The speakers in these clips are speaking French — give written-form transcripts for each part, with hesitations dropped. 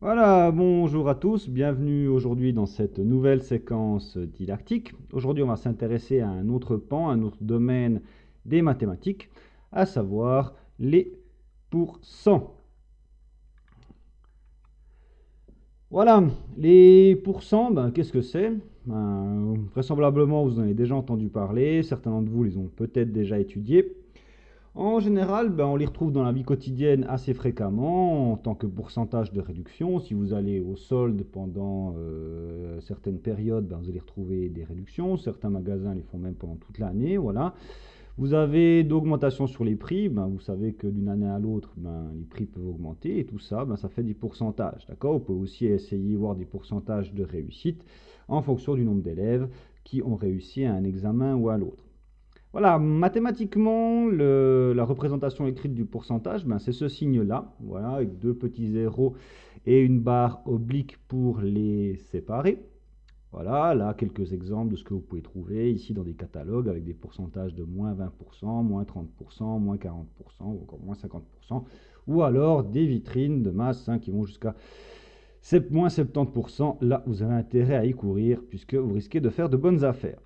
Voilà, bonjour à tous, bienvenue aujourd'hui dans cette nouvelle séquence didactique. Aujourd'hui, on va s'intéresser à un autre pan, un autre domaine des mathématiques, à savoir les pourcents. Voilà, les pourcents, qu'est-ce que c'est? Vraisemblablement, vous en avez déjà entendu parler, certains d'entre vous les ont peut-être déjà étudiés. En général, on les retrouve dans la vie quotidienne assez fréquemment en tant que pourcentage de réduction. Si vous allez au solde pendant certaines périodes, vous allez retrouver des réductions. Certains magasins les font même pendant toute l'année. Voilà. Vous avez d'augmentation sur les prix. Vous savez que d'une année à l'autre, les prix peuvent augmenter. Et tout ça, ça fait des pourcentages. D'accord. On peut aussi essayer de voir des pourcentages de réussite en fonction du nombre d'élèves qui ont réussi à un examen ou à l'autre. Voilà, mathématiquement, la représentation écrite du pourcentage, c'est ce signe-là, voilà, avec deux petits zéros et une barre oblique pour les séparer. Voilà, là, quelques exemples de ce que vous pouvez trouver ici dans des catalogues avec des pourcentages de moins 20%, moins 30%, moins 40% ou encore moins 50%, ou alors des vitrines de masse qui vont jusqu'à moins 70%. Là, vous avez intérêt à y courir puisque vous risquez de faire de bonnes affaires.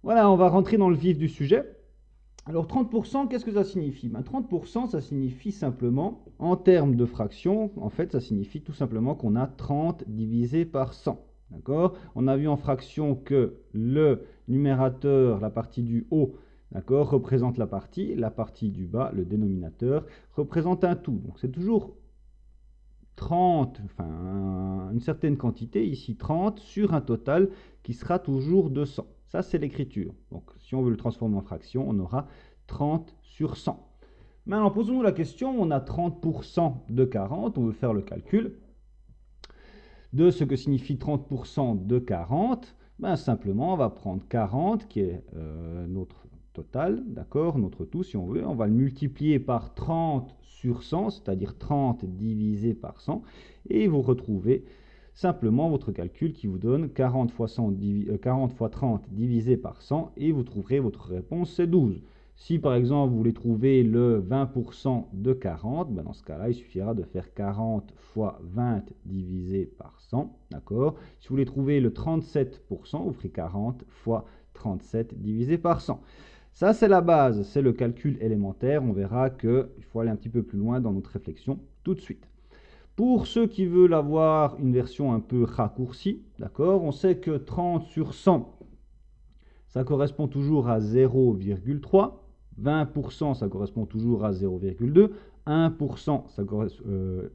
Voilà, on va rentrer dans le vif du sujet. Alors 30%, qu'est-ce que ça signifie? 30%, ça signifie simplement, en termes de fraction, en fait, ça signifie tout simplement qu'on a 30 divisé par 100. D'accord? On a vu en fraction que le numérateur, la partie du haut, d'accord, représente la partie du bas, le dénominateur, représente un tout. Donc c'est toujours 30, enfin une certaine quantité, ici 30, sur un total qui sera toujours de 100. Ça, c'est l'écriture. Donc, si on veut le transformer en fraction, on aura 30 sur 100. Maintenant, posons-nous la question, on a 30% de 40, on veut faire le calcul de ce que signifie 30% de 40. Simplement, on va prendre 40, qui est notre total, d'accord, notre tout, si on veut. On va le multiplier par 30 sur 100, c'est-à-dire 30 divisé par 100, et vous retrouvez simplement votre calcul qui vous donne 40 fois 30 divisé par 100, et vous trouverez votre réponse, c'est 12. Si par exemple vous voulez trouver le 20% de 40, dans ce cas-là, il suffira de faire 40 fois 20 divisé par 100, d'accord? Si vous voulez trouver le 37%, vous ferez 40 fois 37 divisé par 100. Ça, c'est la base, c'est le calcul élémentaire. On verra qu'il faut aller un petit peu plus loin dans notre réflexion tout de suite. Pour ceux qui veulent avoir une version un peu raccourcie, d'accord, on sait que 30 sur 100, ça correspond toujours à 0,3. 20%, ça correspond toujours à 0,2. 1%,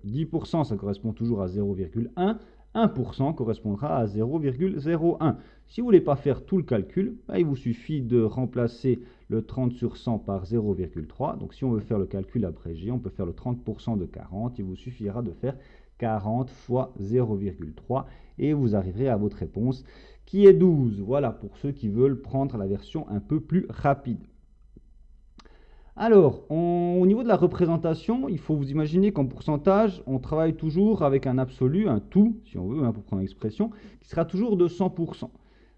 10%, ça correspond toujours à 0,1. 1% correspondra à 0,01. Si vous ne voulez pas faire tout le calcul, il vous suffit de remplacer le 30 sur 100 par 0,3. Donc si on veut faire le calcul abrégé, on peut faire le 30% de 40. Il vous suffira de faire 40 fois 0,3 et vous arriverez à votre réponse qui est 12. Voilà pour ceux qui veulent prendre la version un peu plus rapide. Alors, au niveau de la représentation, il faut vous imaginer qu'en pourcentage, on travaille toujours avec un absolu, un tout, si on veut, pour prendre l'expression, qui sera toujours de 100%.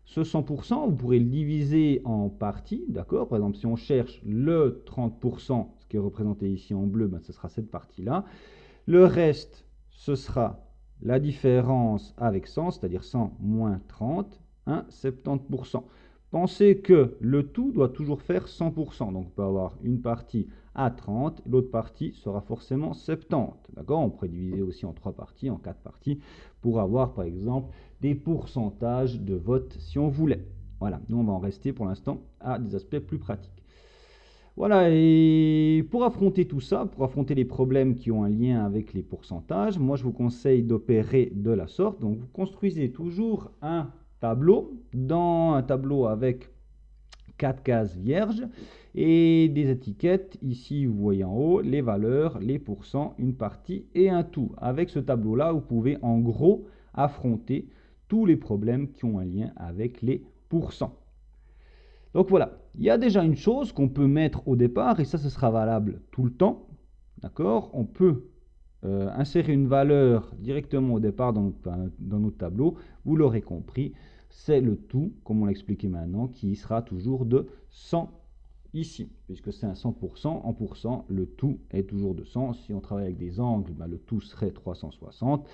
Ce 100%, vous pourrez le diviser en parties, d'accord? Par exemple, si on cherche le 30%, ce qui est représenté ici en bleu, ce sera cette partie-là. Le reste, ce sera la différence avec 100, c'est-à-dire 100 moins 30, 70%. Pensez que le tout doit toujours faire 100%. Donc, on peut avoir une partie à 30, l'autre partie sera forcément 70. D'accord? On pourrait diviser aussi en 3 parties, en 4 parties, pour avoir, par exemple, des pourcentages de vote si on voulait. Voilà, nous, on va en rester pour l'instant à des aspects plus pratiques. Voilà, et pour affronter tout ça, pour affronter les problèmes qui ont un lien avec les pourcentages, moi je vous conseille d'opérer de la sorte. Donc vous construisez toujours un tableau, dans un tableau avec 4 cases vierges et des étiquettes. Ici, vous voyez en haut les valeurs, les pourcents, une partie et un tout. Avec ce tableau-là, vous pouvez en gros affronter tous les problèmes qui ont un lien avec les pourcents. Donc voilà, il y a déjà une chose qu'on peut mettre au départ, et ça, ce sera valable tout le temps. D'accord? On peut insérer une valeur directement au départ dans notre tableau. Vous l'aurez compris, c'est le tout, comme on l'a expliqué maintenant, qui sera toujours de 100%. ici, puisque c'est un 100%, en pourcent, le tout est toujours 200. Si on travaille avec des angles, le tout serait 360,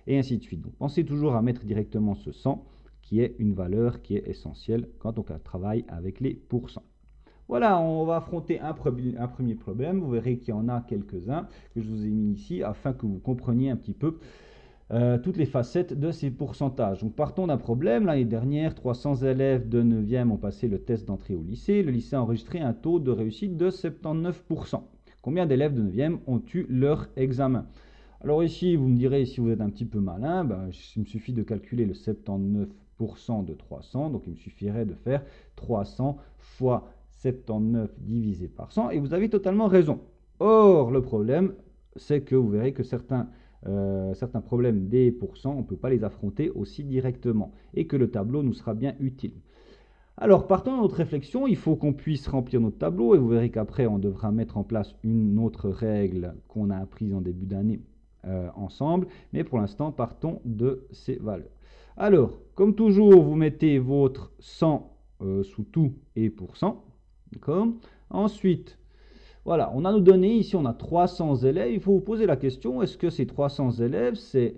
et ainsi de suite. Donc pensez toujours à mettre directement ce 100, qui est une valeur qui est essentielle quand on travaille avec les pourcents. Voilà, on va affronter un premier problème. Vous verrez qu'il y en a quelques-uns que je vous ai mis ici afin que vous compreniez un petit peu toutes les facettes de ces pourcentages. Donc partons d'un problème. L'année dernière, 300 élèves de 9e ont passé le test d'entrée au lycée. Le lycée a enregistré un taux de réussite de 79%. Combien d'élèves de 9e ont eu leur examen? Alors ici, vous me direz, si vous êtes un petit peu malin, il me suffit de calculer le 79% de 300. Donc il me suffirait de faire 300 fois 79 divisé par 100. Et vous avez totalement raison. Or, le problème, c'est que vous verrez que certains problèmes des pourcents, on ne peut pas les affronter aussi directement et que le tableau nous sera bien utile. Alors, partons de notre réflexion, il faut qu'on puisse remplir notre tableau et vous verrez qu'après, on devra mettre en place une autre règle qu'on a apprise en début d'année ensemble. Mais pour l'instant, partons de ces valeurs. Alors, comme toujours, vous mettez votre 100 sous tout et pourcent. D'accord. Ensuite, voilà, on a nos données, ici on a 300 élèves, il faut vous poser la question, est-ce que ces 300 élèves, c'est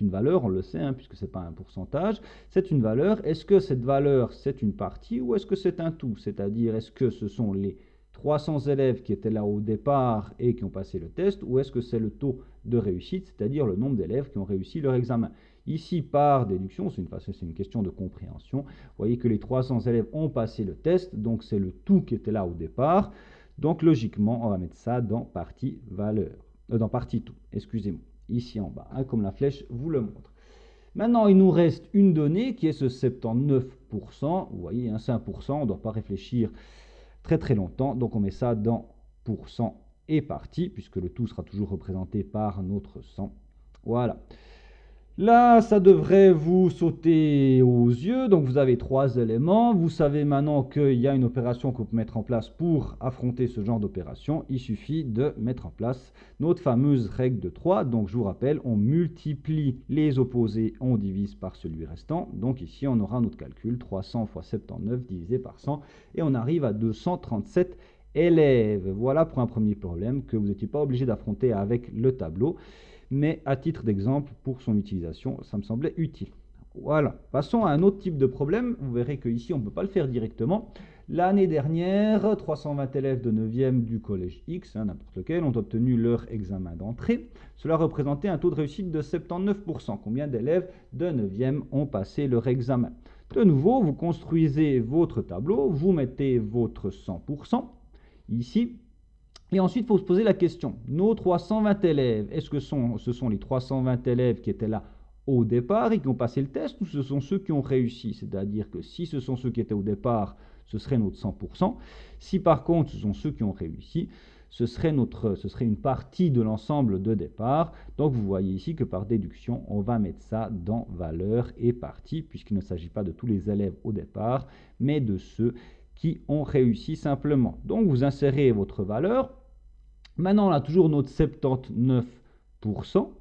une valeur, on le sait, puisque ce n'est pas un pourcentage, c'est une valeur, est-ce que cette valeur c'est une partie ou est-ce que c'est un tout? C'est-à-dire, est-ce que ce sont les 300 élèves qui étaient là au départ et qui ont passé le test, ou est-ce que c'est le taux de réussite, c'est-à-dire le nombre d'élèves qui ont réussi leur examen? Ici, par déduction, c'est une question de compréhension, vous voyez que les 300 élèves ont passé le test, donc c'est le tout qui était là au départ. Donc logiquement, on va mettre ça dans partie valeur, dans partie tout, excusez-moi, ici en bas, comme la flèche vous le montre. Maintenant, il nous reste une donnée qui est ce 79%. Vous voyez, c'est 1%, on ne doit pas réfléchir très longtemps. Donc on met ça dans pourcent et partie, puisque le tout sera toujours représenté par notre 100. Voilà. Là, ça devrait vous sauter aux yeux. Donc, vous avez 3 éléments. Vous savez maintenant qu'il y a une opération qu'on peut mettre en place pour affronter ce genre d'opération. Il suffit de mettre en place notre fameuse règle de 3. Donc, je vous rappelle, on multiplie les opposés, on divise par celui restant. Donc, ici, on aura notre calcul 300 fois 79 divisé par 100. Et on arrive à 237 élèves. Voilà pour un premier problème que vous n'étiez pas obligé d'affronter avec le tableau. Mais à titre d'exemple, pour son utilisation, ça me semblait utile. Voilà, passons à un autre type de problème. Vous verrez qu'ici, on ne peut pas le faire directement. L'année dernière, 320 élèves de 9e du collège X, n'importe lequel, ont obtenu leur examen d'entrée. Cela représentait un taux de réussite de 79%. Combien d'élèves de 9e ont passé leur examen? De nouveau, vous construisez votre tableau, vous mettez votre 100% ici. Et ensuite, il faut se poser la question, nos 320 élèves, est-ce que ce sont les 320 élèves qui étaient là au départ et qui ont passé le test, ou ce sont ceux qui ont réussi? C'est-à-dire que si ce sont ceux qui étaient au départ, ce serait notre 100%. Si par contre, ce sont ceux qui ont réussi, ce serait une partie de l'ensemble de départ. Donc, vous voyez ici que par déduction, on va mettre ça dans valeur et partie, puisqu'il ne s'agit pas de tous les élèves au départ, mais de ceux qui ont réussi simplement. Donc, vous insérez votre valeur. Maintenant, on a toujours notre 79%,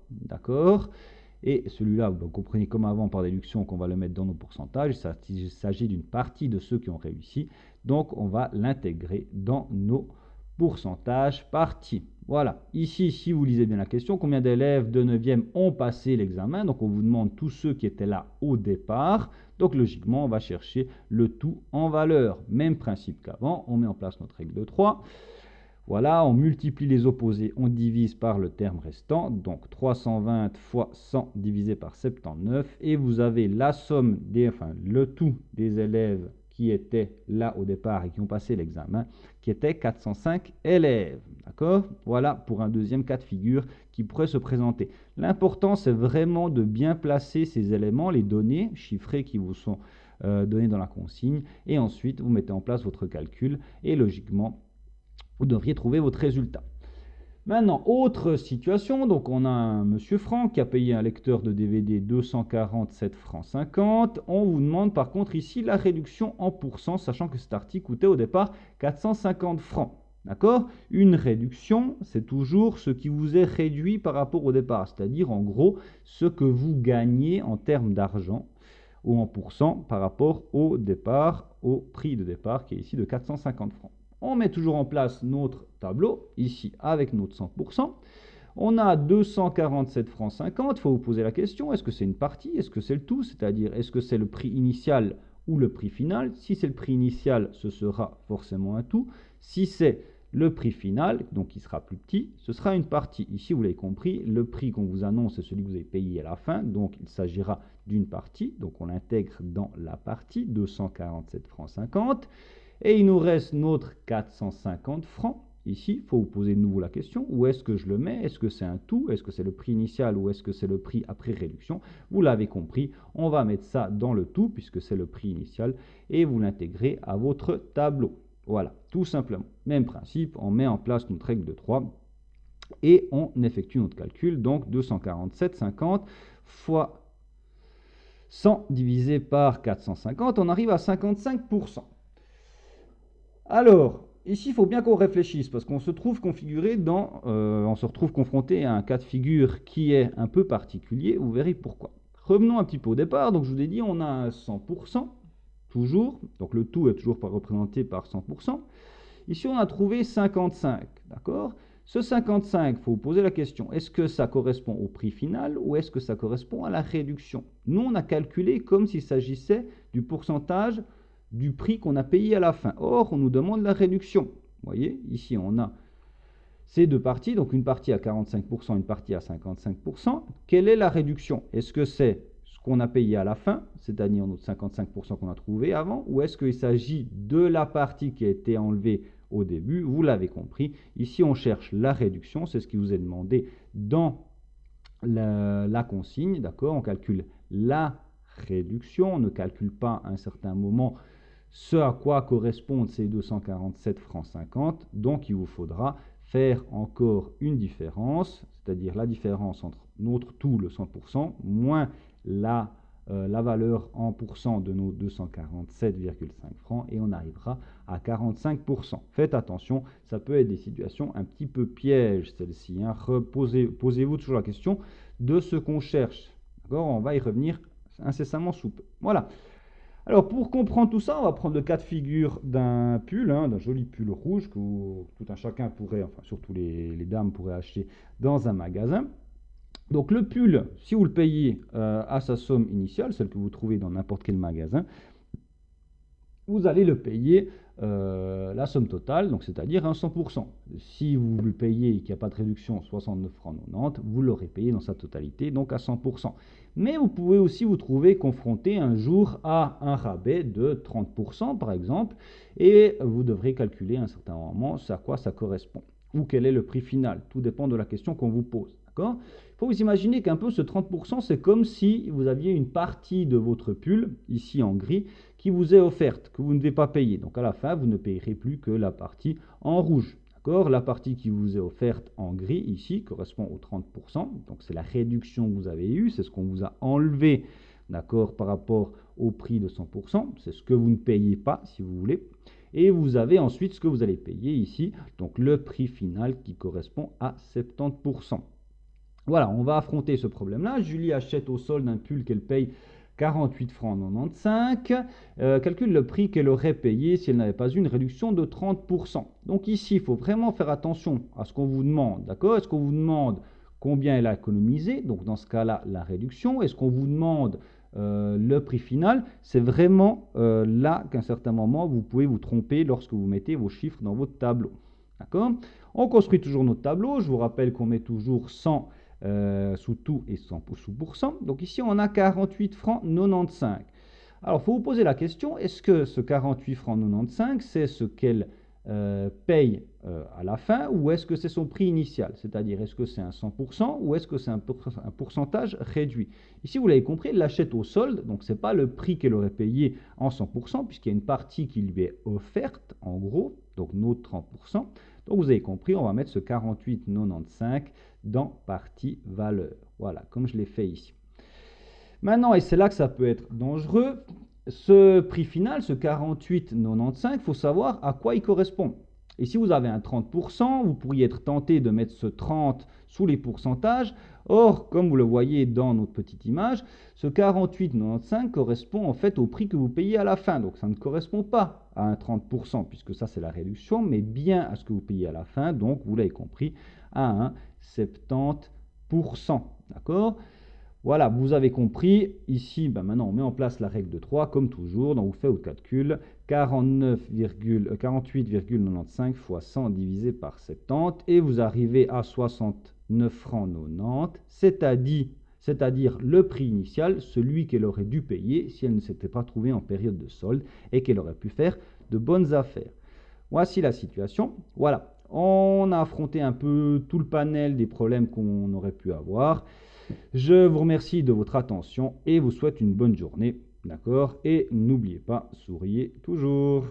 d'accord? Et celui-là, vous comprenez comme avant par déduction qu'on va le mettre dans nos pourcentages. Il s'agit d'une partie de ceux qui ont réussi. Donc, on va l'intégrer dans nos pourcentages partis. Voilà. Ici, si vous lisez bien la question, combien d'élèves de 9e ont passé l'examen? Donc, on vous demande tous ceux qui étaient là au départ. Donc, logiquement, on va chercher le tout en valeur. Même principe qu'avant, on met en place notre règle de 3. Voilà, on multiplie les opposés, on divise par le terme restant, donc 320 fois 100 divisé par 79, et vous avez la somme, le tout des élèves qui étaient là au départ et qui ont passé l'examen, qui était 405 élèves. D'accord? Voilà pour un deuxième cas de figure qui pourrait se présenter. L'important, c'est vraiment de bien placer ces éléments, les données chiffrées qui vous sont données dans la consigne, et ensuite vous mettez en place votre calcul, et logiquement, vous devriez trouver votre résultat. Maintenant, autre situation, donc on a un monsieur Franck qui a payé un lecteur de DVD 247 francs 50. On vous demande par contre ici la réduction en pourcent, sachant que cet article coûtait au départ 450 francs. D'accord? Une réduction, c'est toujours ce qui vous est réduit par rapport au départ, c'est-à-dire en gros ce que vous gagnez en termes d'argent ou en pourcent par rapport au départ, au prix de départ qui est ici de 450 francs. On met toujours en place notre tableau, ici avec notre 100%. On a 247 francs 50. Il faut vous poser la question, est-ce que c'est une partie, est-ce que c'est le tout? C'est-à-dire, est-ce que c'est le prix initial ou le prix final? Si c'est le prix initial, ce sera forcément un tout. Si c'est le prix final, donc il sera plus petit, ce sera une partie. Ici, vous l'avez compris, le prix qu'on vous annonce, c'est celui que vous avez payé à la fin. Donc, il s'agira d'une partie. Donc, on l'intègre dans la partie, 247 francs 50. Et il nous reste notre 450 francs. Ici, il faut vous poser de nouveau la question, où est-ce que je le mets? Est-ce que c'est un tout? Est-ce que c'est le prix initial ou est-ce que c'est le prix après réduction? Vous l'avez compris, on va mettre ça dans le tout puisque c'est le prix initial et vous l'intégrez à votre tableau. Voilà, tout simplement. Même principe, on met en place notre règle de 3 et on effectue notre calcul. Donc 247,50 fois 100 divisé par 450, on arrive à 55%. Alors, ici, il faut bien qu'on réfléchisse parce qu'on se trouve on se retrouve confronté à un cas de figure qui est un peu particulier. Vous verrez pourquoi. Revenons un petit peu au départ. Donc, je vous ai dit, on a un 100%, toujours. Donc, le tout est toujours pas représenté par 100%. Ici, on a trouvé 55, d'accord? Ce 55, il faut vous poser la question, est-ce que ça correspond au prix final ou est-ce que ça correspond à la réduction? Nous, on a calculé comme s'il s'agissait du pourcentage du prix qu'on a payé à la fin. Or, on nous demande la réduction. Vous voyez, ici, on a ces deux parties, donc une partie à 45%, une partie à 55%. Quelle est la réduction? Est-ce que c'est ce qu'on a payé à la fin, c'est-à-dire notre 55% qu'on a trouvé avant, ou est-ce qu'il s'agit de la partie qui a été enlevée au début? Vous l'avez compris. Ici, on cherche la réduction. C'est ce qui vous est demandé dans la consigne. D'accord? On calcule la réduction. On ne calcule pas à un certain moment ce à quoi correspondent ces 247 francs 50. Donc, il vous faudra faire encore une différence, c'est-à-dire la différence entre notre tout, le 100%, moins la valeur en pourcent de nos 247,5 francs et on arrivera à 45%. Faites attention, ça peut être des situations un petit peu pièges, celle-ci. Hein. Posez-vous toujours la question de ce qu'on cherche. D'accord? On va y revenir incessamment sous peu. Voilà. Alors, pour comprendre tout ça, on va prendre le cas de figure d'un pull, hein, d'un joli pull rouge que tout un chacun pourrait, enfin surtout les dames pourraient acheter dans un magasin. Donc le pull, si vous le payez à sa somme initiale, celle que vous trouvez dans n'importe quel magasin, vous allez le payer la somme totale, donc c'est-à-dire un 100%. Si vous le payez et qu'il n'y a pas de réduction, 69 francs 90, vous l'aurez payé dans sa totalité, donc à 100%. Mais vous pouvez aussi vous trouver confronté un jour à un rabais de 30% par exemple, et vous devrez calculer à un certain moment à quoi ça correspond, ou quel est le prix final. Tout dépend de la question qu'on vous pose. D'accord ? Il faut vous imaginer qu'un peu ce 30%, c'est comme si vous aviez une partie de votre pull, ici en gris, qui vous est offerte, que vous ne devez pas payer. Donc à la fin, vous ne payerez plus que la partie en rouge. D'accord ? La partie qui vous est offerte en gris, ici, correspond aux 30%. Donc c'est la réduction que vous avez eue, c'est ce qu'on vous a enlevé, d'accord, par rapport au prix de 100%. C'est ce que vous ne payez pas, si vous voulez. Et vous avez ensuite ce que vous allez payer ici, donc le prix final qui correspond à 70%. Voilà, on va affronter ce problème-là. Julie achète au solde un pull qu'elle paye 48 francs 95. Calcule le prix qu'elle aurait payé si elle n'avait pas eu une réduction de 30%. Donc ici, il faut vraiment faire attention à ce qu'on vous demande. D'accord? Est-ce qu'on vous demande combien elle a économisé? Donc dans ce cas-là, la réduction. Est-ce qu'on vous demande le prix final? C'est vraiment là qu'à un certain moment, vous pouvez vous tromper lorsque vous mettez vos chiffres dans votre tableau. D'accord? On construit toujours notre tableau. Je vous rappelle qu'on met toujours 100 sous tout et 100 sous pourcent. Donc ici, on a 48 francs 95. Alors, il faut vous poser la question, est-ce que ce 48 francs 95, c'est ce qu'elle paye à la fin ou est-ce que c'est son prix initial? C'est-à-dire, est-ce que c'est un 100% ou est-ce que c'est un pourcentage réduit? Ici, vous l'avez compris, elle l'achète au solde, donc ce n'est pas le prix qu'elle aurait payé en 100%, puisqu'il y a une partie qui lui est offerte, en gros, donc notre 30%. Donc, vous avez compris, on va mettre ce 48,95 dans partie valeur. Voilà, comme je l'ai fait ici. Maintenant, et c'est là que ça peut être dangereux, ce prix final, ce 48,95, il faut savoir à quoi il correspond. Et si vous avez un 30%, vous pourriez être tenté de mettre ce 30 sous les pourcentages. Or, comme vous le voyez dans notre petite image, ce 48,95 correspond en fait au prix que vous payez à la fin. Donc ça ne correspond pas à un 30%, puisque ça c'est la réduction, mais bien à ce que vous payez à la fin. Donc vous l'avez compris, à un 70%. D'accord ? Voilà, vous avez compris. Ici, maintenant, on met en place la règle de 3, comme toujours. Donc, vous faites votre calcul. 48,95 fois 100 divisé par 70. Et vous arrivez à 69 francs 90, c'est-à-dire le prix initial, celui qu'elle aurait dû payer si elle ne s'était pas trouvée en période de solde et qu'elle aurait pu faire de bonnes affaires. Voici la situation. Voilà, on a affronté un peu tout le panel des problèmes qu'on aurait pu avoir. Je vous remercie de votre attention et vous souhaite une bonne journée. D'accord ? Et n'oubliez pas, souriez toujours.